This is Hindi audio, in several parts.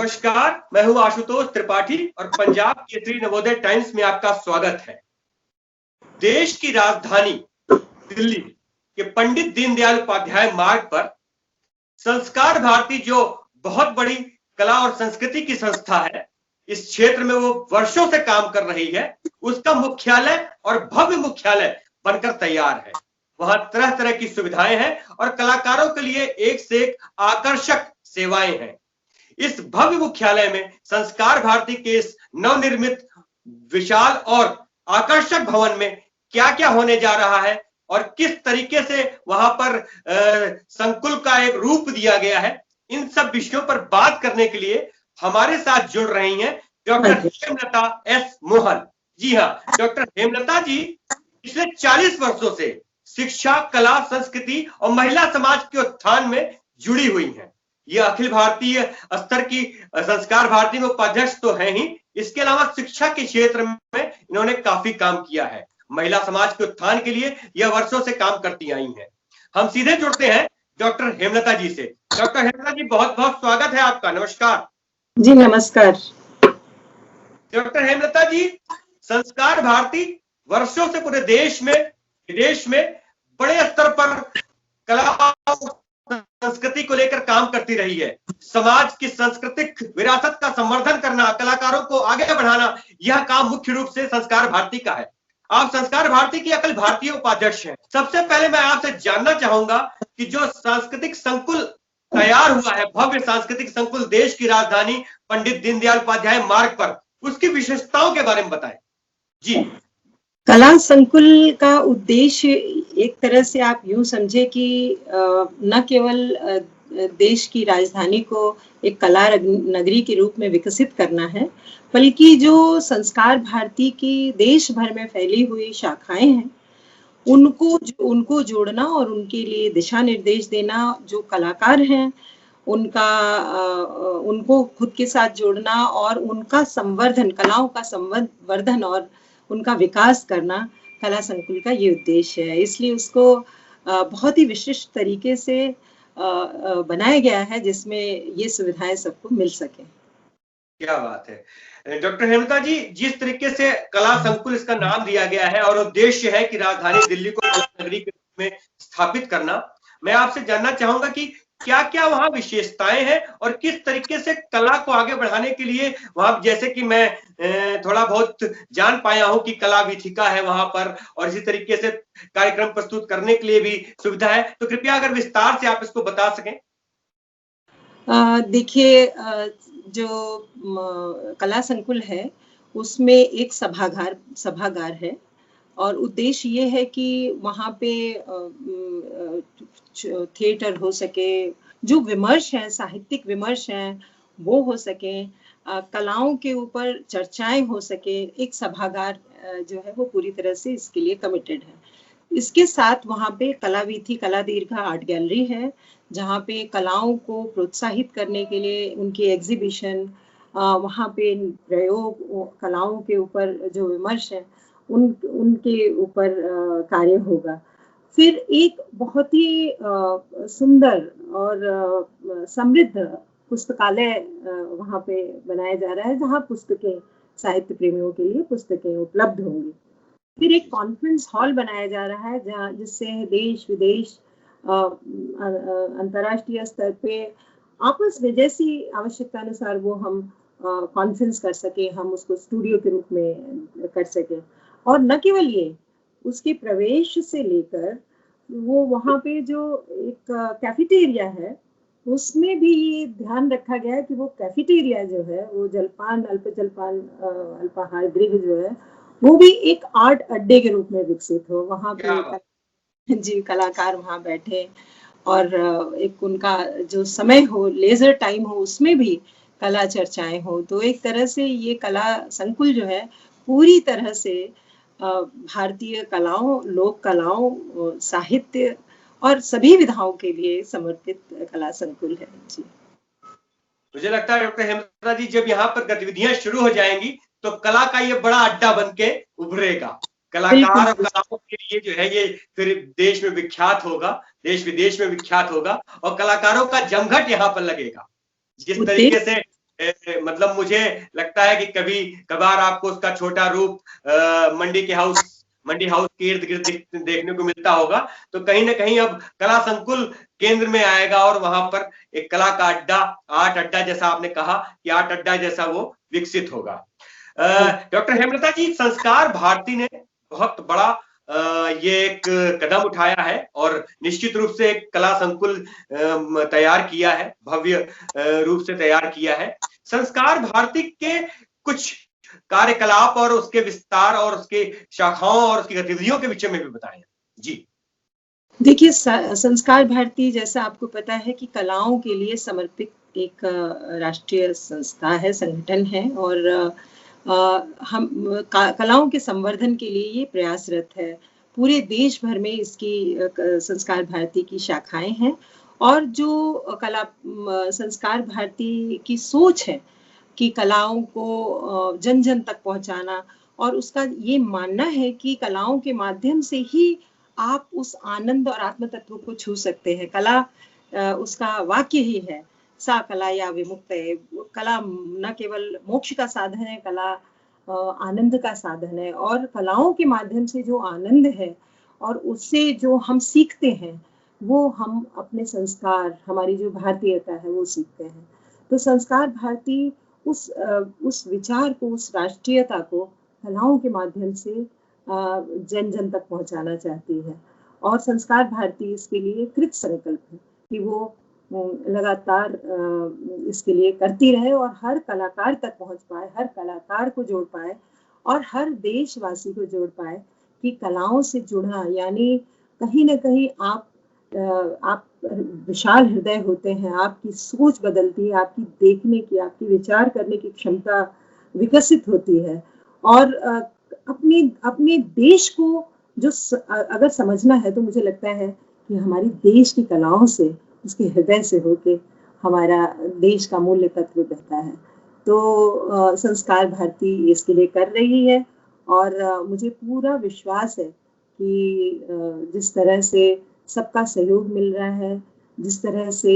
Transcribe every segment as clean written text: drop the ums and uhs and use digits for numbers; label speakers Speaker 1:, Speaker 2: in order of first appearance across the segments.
Speaker 1: नमस्कार, मैं हूं आशुतोष त्रिपाठी और पंजाब केसरी नवोदय टाइम्स में आपका स्वागत है। देश की राजधानी दिल्ली के पंडित दीनदयाल उपाध्याय मार्ग पर संस्कार भारती, जो बहुत बड़ी कला और संस्कृति की संस्था है, इस क्षेत्र में वो वर्षों से काम कर रही है। उसका मुख्यालय और भव्य मुख्यालय बनकर तैयार है। वहां तरह तरह की सुविधाएं हैं और कलाकारों के लिए एक से एक आकर्षक सेवाएं हैं। इस भव्य मुख्यालय में संस्कार भारती के इस नवनिर्मित विशाल और आकर्षक भवन में क्या क्या होने जा रहा है और किस तरीके से वहां पर संकुल का एक रूप दिया गया है, इन सब विषयों पर बात करने के लिए हमारे साथ जुड़ रही हैं डॉक्टर हेमलता एस मोहन। जी हाँ, डॉक्टर हेमलता जी पिछले 40 वर्षों से शिक्षा, कला, संस्कृति और महिला समाज के उत्थान में जुड़ी हुई हैं। ये अखिल भारतीय स्तर की संस्कार भारती में उपाध्यक्ष तो है ही, इसके अलावा शिक्षा के क्षेत्र में इन्होंने काफी काम किया है। महिला समाज के उत्थान के लिए यह वर्षों से काम करती आई हैं। हम सीधे जुड़ते हैं डॉक्टर हेमलता जी से। डॉक्टर हेमलता जी, बहुत बहुत स्वागत है आपका। नमस्कार
Speaker 2: जी। नमस्कार
Speaker 1: डॉक्टर हेमलता जी। संस्कार भारती वर्षों से पूरे देश में विदेश में बड़े स्तर पर कला संस्कृति को लेकर काम करती रही है। समाज की सांस्कृतिक विरासत का संवर्धन करना, कलाकारों को आगे बढ़ाना, यह काम मुख्य रूप से संस्कार भारती का है। आप संस्कार भारती की अखिल भारतीय उपाध्यक्ष हैं। सबसे पहले मैं आपसे जानना चाहूंगा कि जो सांस्कृतिक संकुल तैयार हुआ है, भव्य सांस्कृतिक संकुल देश की राजधानी पंडित दीनदयाल उपाध्याय मार्ग पर, उसकी विशेषताओं के बारे में बताएं। जी।
Speaker 2: कला संकुल का उद्देश्य एक तरह से आप यूं समझे कि न केवल देश की राजधानी को एक कला नगरी के रूप में विकसित करना है, बल्कि जो संस्कार भारती की देश भर में फैली हुई शाखाएं हैं उनको जोड़ना और उनके लिए दिशा निर्देश देना। जो कलाकार हैं उनको खुद के साथ जोड़ना और उनका संवर्धन, कलाओं का संवर्धन और उनका विकास करना कला संकुल का ये उद्देश्य है। इसलिए उसको बहुत ही विशिष्ट तरीके से बनाया गया है जिसमें ये सुविधाएं सबको मिल सके।
Speaker 1: क्या बात है डॉक्टर हेमलता जी। जिस तरीके से कला संकुल इसका नाम दिया गया है और उद्देश्य है कि राजधानी दिल्ली को कला नगरी के रूप में स्थापित करना, मैं आपसे जानना चाहूंगा कि क्या क्या वहां विशेषताएं हैं और किस तरीके से कला को आगे बढ़ाने के लिए वहां, जैसे कि मैं थोड़ा बहुत जान पाया हूं कि कला वीथिका है वहां पर और इसी तरीके से कार्यक्रम प्रस्तुत करने के लिए भी सुविधा है, तो कृपया अगर विस्तार से आप इसको बता सकें।
Speaker 2: देखिए, जो कला संकुल है उसमें एक सभागार है और उद्देश्य ये है कि वहाँ पे थिएटर हो सके, जो विमर्श है, साहित्यिक विमर्श है वो हो सके, कलाओं के ऊपर चर्चाएं हो सके। एक सभागार जो है वो पूरी तरह से इसके लिए कमिटेड है। इसके साथ वहाँ पे कलावीथी, कला दीर्घा आर्ट गैलरी है जहाँ पे कलाओं को प्रोत्साहित करने के लिए उनकी एग्जीबिशन, वहाँ पे प्रयोग, कलाओं के ऊपर जो विमर्श है उनके ऊपर कार्य होगा। फिर एक बहुत ही सुंदर और समृद्ध पुस्तकालय वहाँ पे बनाया जा रहा है जहाँ पुस्तकें, साहित्य प्रेमियों के लिए पुस्तकें उपलब्ध होंगी। फिर एक कॉन्फ्रेंस हॉल बनाया जा रहा है जहाँ जिससे देश विदेश, अंतर्राष्ट्रीय स्तर पे आपस में जैसी आवश्यकता अनुसार वो हम कॉन्फ्रेंस कर सके, हम उसको स्टूडियो के रूप में कर सके। और न केवल ये, उसके प्रवेश से लेकर वो वहाँ पे जो एक कैफेटेरिया है उसमें भी ये ध्यान रखा गया है कि वो कैफेटेरिया जो है वो जलपान, अल्पाहार गृह जो है वो भी एक आर्ट अड्डे के रूप में विकसित हो। वहाँ पे जी कलाकार वहाँ बैठे और एक उनका जो समय हो, लेजर टाइम हो, उसमें भी कला चर्चाएं हो। तो एक तरह से ये कला संकुल जो है पूरी तरह से भारतीय कलाओं, लोक कलाओं, साहित्य और सभी विधाओं के लिए समर्पित कला संकुल है। जी,
Speaker 1: मुझे लगता है डॉक्टर हेमलता जी, जब यहाँ पर गतिविधियां शुरू हो जाएंगी तो कला का ये बड़ा अड्डा बन के उभरेगा। कलाकार और कलाओं के लिए जो है ये फिर देश में विख्यात होगा, देश विदेश में विख्यात होगा और कलाकारों का जमघट यहाँ पर लगेगा। जिस तरीके से मतलब मुझे लगता है कि कभी कभार आपको उसका छोटा रूप मंडी हाउस के इर्द गिर्द देखने को मिलता होगा। तो कहीं ना कहीं अब कला संकुल केंद्र में आएगा और वहां पर एक कला का अड्डा, आर्ट अड्डा, जैसा आपने कहा कि आर्ट अड्डा जैसा वो विकसित होगा। डॉक्टर हेमलता जी, संस्कार भारती ने बहुत बड़ा ये एक कदम उठाया है और निश्चित रूप से एक कला संकुल तैयार किया है, भव्य रूप से तैयार किया है। संस्कार भारती के कुछ कार्यकलाप और उसके विस्तार और उसके शाखाओं और उसकी गतिविधियों के विषय में भी बताएं जी।
Speaker 2: देखिए, संस्कार भारती, जैसा आपको पता है कि कलाओं के लिए समर्पित एक राष्ट्रीय संस्था है, संगठन है, और हम कलाओं के संवर्धन के लिए ये प्रयासरत है। पूरे देश भर में इसकी संस्कार भारती की शाखाएं हैं, और जो संस्कार भारती की सोच है कि कलाओं को जन जन तक पहुंचाना, और उसका ये मानना है कि कलाओं के माध्यम से ही आप उस आनंद और आत्म तत्व को छू सकते हैं। कला उसका वाक्य ही है, सा कला या विमुक्त है। कला न केवल मोक्ष का साधन है, कला आनंद का साधन है, और कलाओं के माध्यम से जो आनंद है और उससे जो हम सीखते हैं, वो हम अपने संस्कार, हमारी जो भारतीयता है, वो सीखते हैं। तो संस्कार भारती उस विचार को, उस राष्ट्रीयता को कलाओं के माध्यम से जन जन तक पहुंचाना चाहती है। और संस्कार भारती इसके लिए कृत संकल्प है कि वो लगातार इसके लिए करती रहे और हर कलाकार तक पहुंच पाए, हर कलाकार को जोड़ पाए और हर देशवासी को जोड़ पाए कि कलाओं से जुड़ना यानी कहीं ना कहीं आप विशाल हृदय होते हैं, आपकी सोच बदलती है, आपकी देखने की, आपकी विचार करने की क्षमता विकसित होती है। और अपने देश को जो अगर समझना है, तो मुझे लगता है कि हमारी देश की कलाओं से, उसके हृदय से होके हमारा देश का मूल्य तत्व बहता है। तो संस्कार भारती इसके लिए कर रही है, और मुझे पूरा विश्वास है कि जिस तरह से सबका सहयोग मिल रहा है, जिस तरह से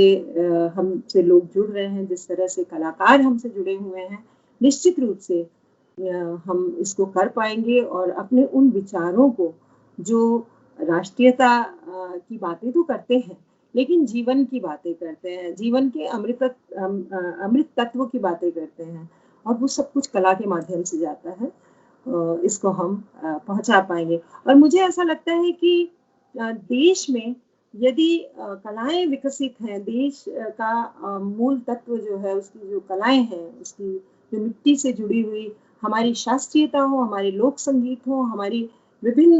Speaker 2: हमसे लोग जुड़ रहे हैं, जिस तरह से कलाकार हमसे जुड़े हुए हैं, निश्चित रूप से हम इसको कर पाएंगे और अपने उन विचारों को, जो राष्ट्रीयता की बातें तो करते हैं, लेकिन जीवन की बातें करते हैं, जीवन के अमृत तत्व की बातें करते हैं, और वो सब कुछ कला के माध्यम से जाता है। इसको हम पहुंचा पाएंगे। और मुझे ऐसा लगता है कि देश में यदि कलाएं विकसित हैं, देश का मूल तत्व जो है, उसकी जो कलाएं हैं, उसकी जो मिट्टी से जुड़ी हुई हमारी शास्त्रीयता हो, हमारे लोक संगीत हो, हमारी विभिन्न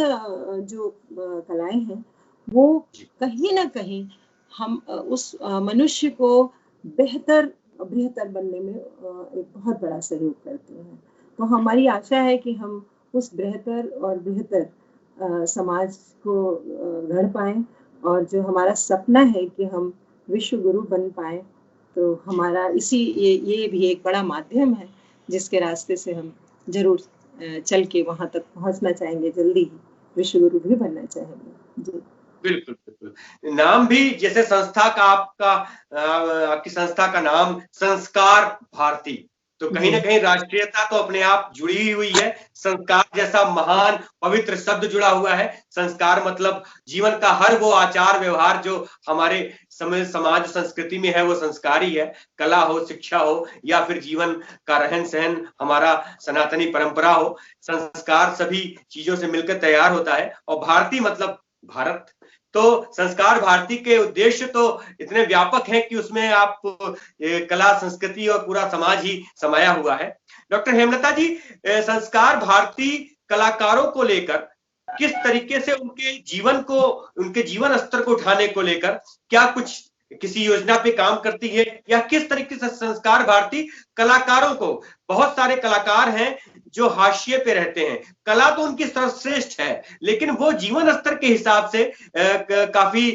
Speaker 2: जो कलाएं हैं, वो कहीं ना कहीं हम उस मनुष्य को बेहतर बनने में एक बहुत बड़ा सहयोग करते हैं। तो हमारी आशा है कि हम उस बेहतर और बेहतर समाज को गढ़ पाएं, और जो हमारा सपना है कि हम विश्व गुरु बन पाए, तो हमारा ये भी एक बड़ा माध्यम है जिसके रास्ते से हम जरूर चल के वहां तक पहुंचना चाहेंगे, जल्दी ही विश्व गुरु भी बनना चाहेंगे जी।
Speaker 1: बिल्कुल बिल्कुल। नाम भी जैसे संस्था का आपकी संस्था का नाम संस्कार भारती, तो कहीं ना कहीं राष्ट्रीयता तो अपने आप जुड़ी हुई है। संस्कार जैसा महान पवित्र शब्द जुड़ा हुआ है। संस्कार मतलब जीवन का हर वो आचार व्यवहार जो हमारे समाज संस्कृति में है, वो संस्कारी है। कला हो, शिक्षा हो, या फिर जीवन का रहन सहन, हमारा सनातनी परंपरा हो, संस्कार सभी चीजों से मिलकर तैयार होता है। और भारती मतलब भारत। तो संस्कार भारती के उद्देश्य तो इतने व्यापक हैं कि उसमें आप कला, संस्कृति और पूरा समाज ही समाया हुआ है। डॉक्टर हेमलता जी, संस्कार भारती कलाकारों को लेकर किस तरीके से उनके जीवन स्तर को उठाने को लेकर क्या कुछ किसी योजना पे काम करती है, या किस तरीके से संस्कार भारती कलाकारों को, बहुत सारे कलाकार हैं जो हाशिए पे रहते हैं, कला तो उनकी सर्वश्रेष्ठ है, लेकिन वो जीवन स्तर के हिसाब से काफी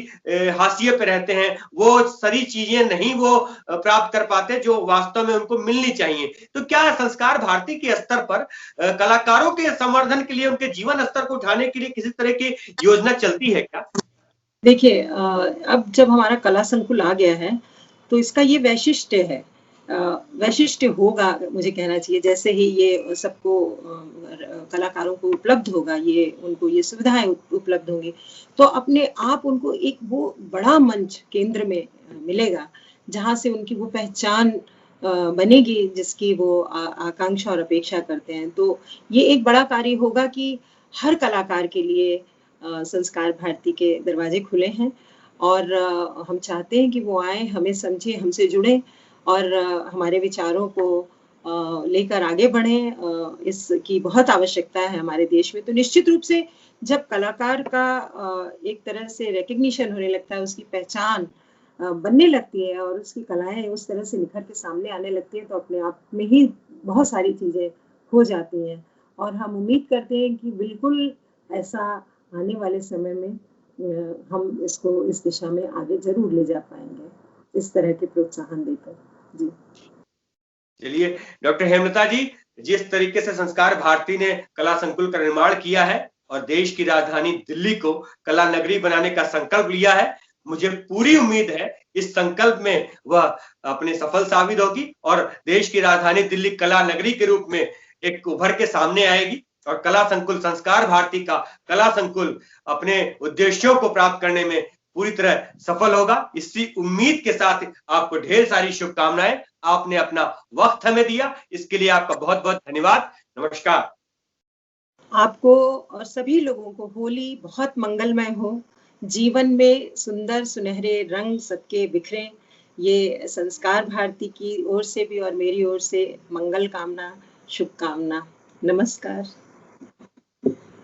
Speaker 1: हाशिए पे रहते हैं, वो सारी चीजें नहीं वो प्राप्त कर पाते जो वास्तव में उनको मिलनी चाहिए। तो क्या संस्कार भारती के स्तर पर कलाकारों के संवर्धन के लिए, उनके जीवन स्तर को उठाने के लिए किसी तरह की योजना चलती है क्या?
Speaker 2: देखिए, अब जब हमारा कला संकुल आ गया है, तो इसका ये वैशिष्ट्य है वैशिष्ट्य होगा, मुझे कहना चाहिए। जैसे ही ये सबको कलाकारों को उपलब्ध होगा, ये उनको ये सुविधाएं उपलब्ध होंगी, तो अपने आप उनको एक वो बड़ा मंच केंद्र में मिलेगा, जहां से उनकी वो पहचान बनेगी, जिसकी वो आकांक्षा और अपेक्षा करते हैं। तो ये एक बड़ा कार्य होगा कि हर कलाकार के लिए संस्कार भारती के दरवाजे खुले हैं, और हम चाहते हैं कि वो आए, हमें समझे, हमसे जुड़े, और हमारे विचारों को लेकर आगे बढ़ें। इसकी बहुत आवश्यकता है हमारे देश में। तो निश्चित रूप से जब कलाकार का एक तरह से रिकग्निशन होने लगता है, उसकी पहचान बनने लगती है, और उसकी कलाएं उस तरह से निखर के सामने आने लगती है, तो अपने आप में ही बहुत सारी चीजें हो जाती हैं। और हम उम्मीद करते हैं कि बिल्कुल ऐसा आने वाले समय में हम इसको इस दिशा में आगे जरूर ले जा पाएंगे, इस तरह के प्रोत्साहन देकर। जी
Speaker 1: चलिए डॉक्टर हेमलता जी, जिस तरीके से संस्कार भारती ने कला संकुल का निर्माण किया है और देश की राजधानी दिल्ली को कला नगरी बनाने का संकल्प लिया है, मुझे पूरी उम्मीद है इस संकल्प में वह अपने सफल साबित होगी और देश की राजधानी दिल्ली कला नगरी के रूप में एक उभर के सामने आएगी, और कला संकुल, संस्कार भारती का कला संकुल अपने उद्देश्यों को प्राप्त करने में पूरी तरह सफल होगा। इसी उम्मीद के साथ आपको ढेर सारी शुभकामनाएं। आपने अपना वक्त हमें दिया, इसके लिए आपका बहुत बहुत धन्यवाद। नमस्कार।
Speaker 2: आपको और सभी लोगों को होली बहुत मंगलमय हो, जीवन में सुंदर सुनहरे रंग सबके बिखरे। ये संस्कार भारती की ओर से भी और मेरी ओर से मंगल कामना, शुभकामना। नमस्कार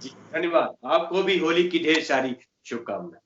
Speaker 1: जी धन्यवाद। आपको भी होली की ढेर सारी शुभकामनाएं।